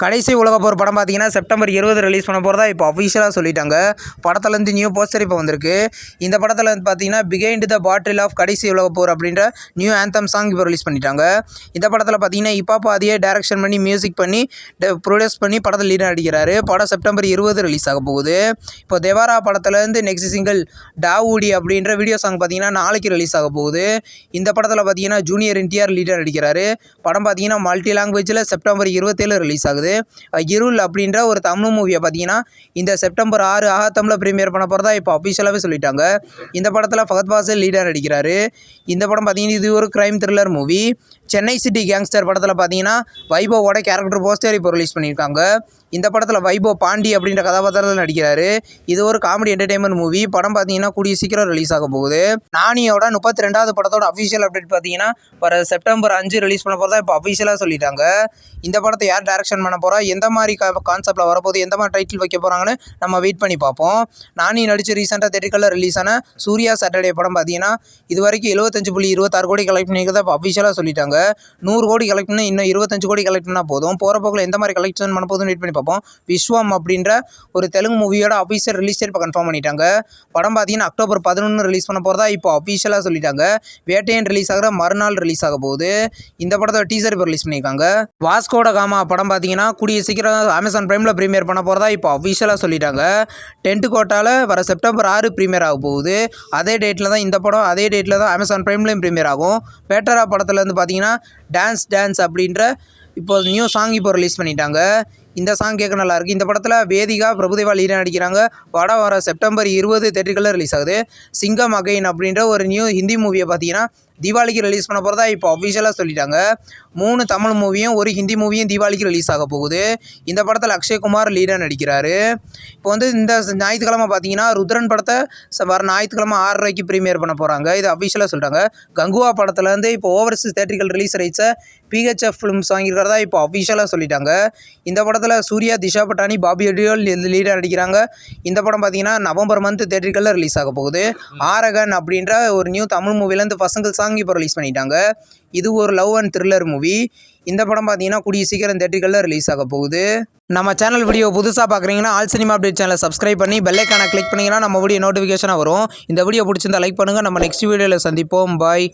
கடைசி உலகப்போர் படம் பார்த்தீங்கன்னா செப்டம்பர் 20 ரிலீஸ் பண்ண போகிறதா இப்போ அஃபிஷியலாக சொல்லிட்டாங்க. படத்துலேருந்து நியூ போஸ்டர் இப்போ வந்திருக்கு. இந்த படத்தில் வந்து பார்த்தீங்கன்னா பிகைண்ட் த பாட்டில் ஆஃப் கடைசி உலகப்போர் அப்படின்ற நியூ ஆந்தம் சாங் இப்போ ரிலீஸ் பண்ணிட்டாங்க. இந்த படத்தில் பார்த்தீங்கன்னா இப்போ அதையே டைரக்ஷன் பண்ணி மியூசிக் பண்ணி ப்ரொடியூஸ் பண்ணி படத்தில் லீடாக நடிக்கிறாரு. படம் செப்டம்பர் 20 ரிலீஸ் ஆக போகுது. இப்போ தேவாரா படத்துலேருந்து நெக்ஸ்ட் சிங்கிள் டாவூடி அப்படின்ற வீடியோ சாங் பார்த்தீங்கன்னா நாளைக்கு ரிலீஸ் ஆக போகுது. இந்த படத்தில் பார்த்தீங்கன்னா ஜூனியர் NTR லீடாக நடிக்கிறாரு. படம் பார்த்தீங்கன்னா மல்டி லாங்குவேஜில் செப்டம்பர் 27 ரிலீஸ் ஆகுது. இருள் அப்படின்ற ஒரு தமிழ் மூவியை பார்த்தீங்கன்னா இந்த செப்டம்பர் 6 அகத்தமிழில் ப்ரீமியர் பண்ண போகிறதா இப்போ அஃபிஷியலாகவே சொல்லிட்டாங்க. இந்த படத்தில் ஃபகத் ஃபாசில் லீடாக நடிக்கிறாரு. இந்த படம் பார்த்தீங்கன்னா இது ஒரு crime thriller movie. Chennai city gangster படத்தில் பார்த்தீங்கன்னா வைபவோட கேரக்டர் போஸ்டர் இப்போ ரிலீஸ் பண்ணியிருக்காங்க. இந்த படத்தில் வைபவ் பாண்டி அப்படின்ற கதாபாத்திரத்தில் நடிக்கிறாரு. இது ஒரு காமெடி என்டர்டைன்மெண்ட் மூவி. படம் பார்த்தீங்கன்னா கூடிய சீக்கிரம் ரிலீஸ் ஆக போகுது. நானியோட 32வது படத்தோட அஃபிஷியல் அப்டேட் பார்த்தீங்கன்னா வர செப்டம்பர் 5 ரிலீஸ் பண்ண போகிறதா இப்போ அஃபிஷியலாக சொல்லிட்டாங்க. இந்த படத்தை யார் டைரக்ஷன் பண்ண போகிறா, எந்த மாதிரி கான்செப்டில் வரப்போகுது, எந்த மாதிரி டைட்டில் வைக்க போகிறாங்கன்னு நம்ம வெயிட் பண்ணி பார்ப்போம். நானி நடித்து ரீசெண்டாக தேட்டரில் ரிலீஸ் ஆன சூர்யா சாட்டர்டே படம் பார்த்தீங்கன்னா இது வரைக்கும் 75.26 கோடி கலெக்ட் பண்ணிக்கிறதா இப்போ அஃபிஷியலாக சொல்லிட்டாங்க. 100 கோடி கலெக்ட் பண்ணி இன்னும் 25 கோடி கலெக்ட் பண்ணால் போதும். போகிற போக்கில் எந்த மாதிரி கலெக்ஷன் பண்ண போதுன்னு வெயிட் பண்ணி பார்ப்போம். விஸ்வம் அப்படின்ற ஒரு தெலுங்கு மூவியோட அஃபிஷியல் ரிலீஸ் டேட் இப்போ கன்ஃபார்ம் பண்ணிட்டாங்க. படம் பார்த்தீங்கன்னா அக்டோபர் 11 ரிலீஸ் பண்ண போகிறதா இப்போ அஃபிஷியலாக சொல்லிட்டாங்க. வேட்டையன் ரிலீஸ் ஆகிற மறுநாள் ரிலீஸ் ஆக போகுது. இந்த படத்தோட டீசர் இப்போ ரிலீஸ் பண்ணியிருக்காங்க. வாஸ்கோட காமா படம் பார்த்தீங்கன்னா கூடிய சீக்கிரம் அமேசான் பிரைமில் ப்ரீமியர் பண்ண போகிறதா இப்போ அஃபிஷியலாக சொல்லிட்டாங்க. டென்ட் கோட்டாவில் வர செப்டம்பர் 6 ப்ரீமியர் ஆக போகுது. அதே டேட்டில் தான் இந்த படம், அதே டேட்டில் தான் அமேசான் பிரைம்லேயும் ப்ரீமியர் ஆகும். பேட்டரா படத்தில் வந்து பார்த்தீங்கன்னா டான்ஸ் அப்படின்ற இப்போ நியூ சாங் இப்போ ரிலீஸ் பண்ணிட்டாங்க. இந்த சாங் கேட்க நல்லாயிருக்கு. இந்த படத்தில் வேதிகா பிரபுதேவா லீடாக நடிக்கிறாங்க. படம் வர செப்டம்பர் 20 தேட்டரில் ரிலீஸ் ஆகுது. சிங்கம் அகைன் அப்படின்ற ஒரு நியூ ஹிந்தி மூவியை பார்த்தீங்கன்னா தீபாவளிக்கு ரிலீஸ் பண்ண போகிறதா இப்போ அஃபிஷியலாக சொல்லிட்டாங்க. 3 தமிழ் மூவியும் ஒரு ஹிந்தி மூவியும் தீபாவளிக்கு ரிலீஸ் ஆக போகுது. இந்த படத்தில் அக்ஷய்குமார் லீடாக நடிக்கிறாரு. இப்போ வந்து இந்த ஞாயிற்றுக்கிழமை பார்த்தீங்கன்னா ருத்ரன் படத்தை வர ஞாயிற்றுக்கிழமை 6:30க்கு ப்ரீமியர் பண்ண போகிறாங்க. இது அஃபிஷியலாக சொல்லிட்டாங்க. கங்குவா படத்துலேருந்து இப்போ ஓவர்சீஸ் தேட்டரிக்கல் ரிலீஸ் ரைட்ஸை PHF ஃபிலிம்ஸ் வாங்கியிருக்கிறதா இப்போ அஃபிஷியலாக சொல்லிட்டாங்க. இந்த படத்தில் சூர்யா, திஷா பட்டானி, பாபி அடியோல் லீடாக நடிக்கிறாங்க. இந்த படம் பார்த்தீங்கன்னா நவம்பர் மந்த் தேட்டரிக்கலில் ரிலீஸ் ஆக போகுது. ஆரகன் அப்படின்ற ஒரு நியூ தமிழ் மூவிலேருந்து பசங்கள் சாங் இப்போ ரிலீஸ் பண்ணிட்டாங்க. இது ஒரு லவ் அண்ட் த்ரில்லர் மூவி. இந்த படம் பார்த்தீங்கன்னா கூடிய சீக்கிரம் தேட்டரிக்கலில் ரிலீஸ் ஆக போகுது. நம்ம சேனல் வீடியோ புதுசாக பார்க்குறீங்கன்னா ஆல் சினிமா அப்டேட் சேனலை சப்ஸ்கிரைப் பண்ணி பெல் ஐகானை கிளிக் பண்ணிங்கன்னா நம்ம வீடியோ நோட்டிஃபிகேஷனாக வரும். இந்த வீடியோ பிடிச்சிருந்தா லைக் பண்ணுங்கள். நம்ம நெக்ஸ்ட் வீடியோவில் சந்திப்போம். பாய்.